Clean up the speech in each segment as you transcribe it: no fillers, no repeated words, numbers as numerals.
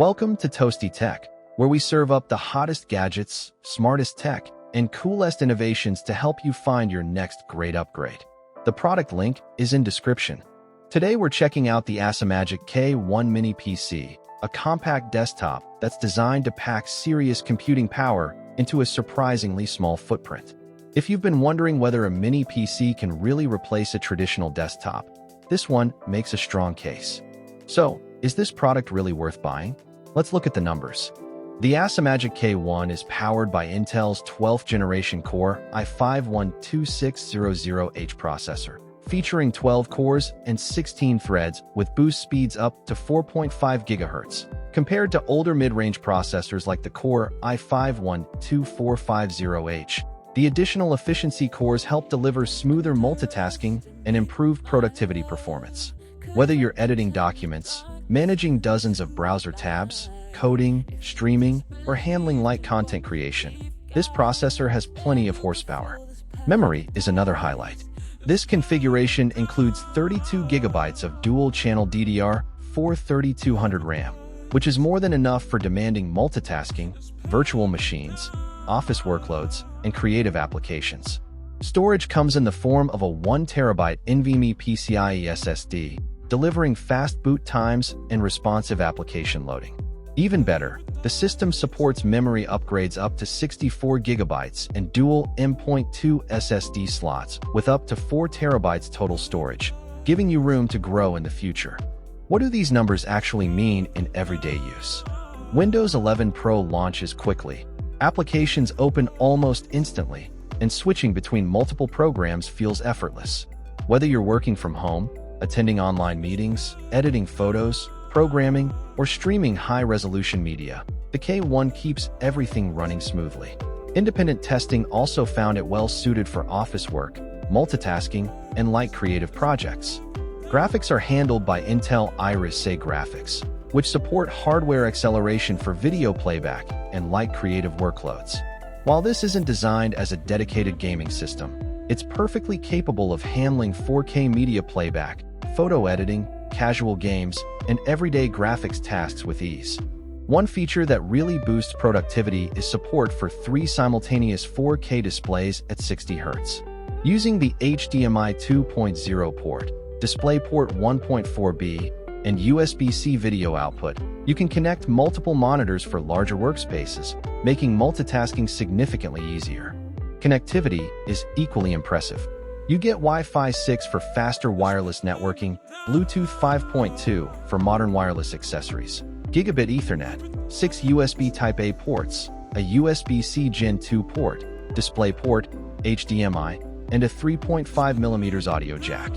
Welcome to Toasty Tech, where we serve up the hottest gadgets, smartest tech, and coolest innovations to help you find your next great upgrade. The product link is in description. Today we're checking out the ACEMAGIC K1 Mini PC, a compact desktop that's designed to pack serious computing power into a surprisingly small footprint. If you've been wondering whether a mini PC can really replace a traditional desktop, this one makes a strong case. So, is this product really worth buying? Let's look at the numbers. The ACEMAGIC K1 is powered by Intel's 12th generation Core i5-12600H processor, featuring 12 cores and 16 threads with boost speeds up to 4.5 GHz, compared to older mid-range processors like the Core i5-12450H. The additional efficiency cores help deliver smoother multitasking and improved productivity performance. Whether you're editing documents, managing dozens of browser tabs, coding, streaming, or handling light content creation, this processor has plenty of horsepower. Memory is another highlight. This configuration includes 32 GB of dual-channel DDR4 3200 RAM, which is more than enough for demanding multitasking, virtual machines, office workloads, and creative applications. Storage comes in the form of a 1 TB NVMe PCIe SSD, delivering fast boot times and responsive application loading. Even better, the system supports memory upgrades up to 64 GB and dual M.2 SSD slots with up to 4 TB total storage, giving you room to grow in the future. What do these numbers actually mean in everyday use? Windows 11 Pro launches quickly. Applications open almost instantly, and switching between multiple programs feels effortless. Whether you're working from home, attending online meetings, editing photos, programming, or streaming high-resolution media, the K1 keeps everything running smoothly. Independent testing also found it well-suited for office work, multitasking, and light creative projects. Graphics are handled by Intel Iris Xe graphics, which support hardware acceleration for video playback and light creative workloads. While this isn't designed as a dedicated gaming system, it's perfectly capable of handling 4K media playback, photo editing, casual games, and everyday graphics tasks with ease. One feature that really boosts productivity is support for 3 simultaneous 4K displays at 60 Hz. Using the HDMI 2.0 port, DisplayPort 1.4b, and USB-C video output, you can connect multiple monitors for larger workspaces, making multitasking significantly easier. Connectivity is equally impressive. You get Wi-Fi 6 for faster wireless networking, Bluetooth 5.2 for modern wireless accessories, Gigabit Ethernet, 6 USB Type-A ports, a USB-C Gen 2 port, DisplayPort, HDMI, and a 3.5mm audio jack.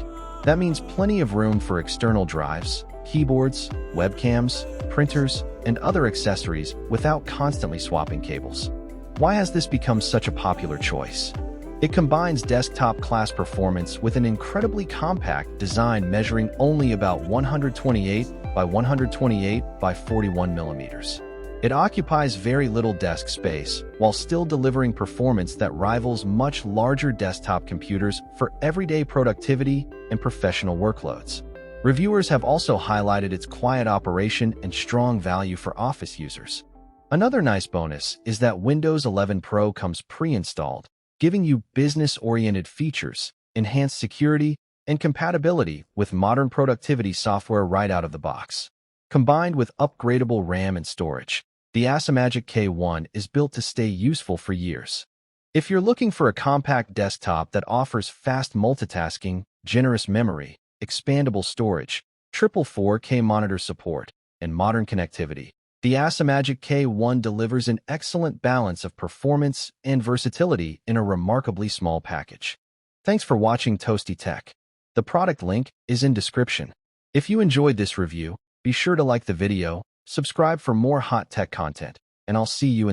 That means plenty of room for external drives, keyboards, webcams, printers, and other accessories without constantly swapping cables. Why has this become such a popular choice? It combines desktop-class performance with an incredibly compact design measuring only about 128 by 128 by 41 millimeters. It occupies very little desk space while still delivering performance that rivals much larger desktop computers for everyday productivity and professional workloads. Reviewers have also highlighted its quiet operation and strong value for office users. Another nice bonus is that Windows 11 Pro comes pre-installed, giving you business-oriented features, enhanced security, and compatibility with modern productivity software right out of the box. Combined with upgradable RAM and storage, the ACEMAGIC K1 is built to stay useful for years. If you're looking for a compact desktop that offers fast multitasking, generous memory, expandable storage, triple 4K monitor support, and modern connectivity, the ACEMAGIC K1 delivers an excellent balance of performance and versatility in a remarkably small package. Thanks for watching Toasty Tech. The product link is in description. If you enjoyed this review, be sure to like the video, subscribe for more hot tech content, and I'll see you in the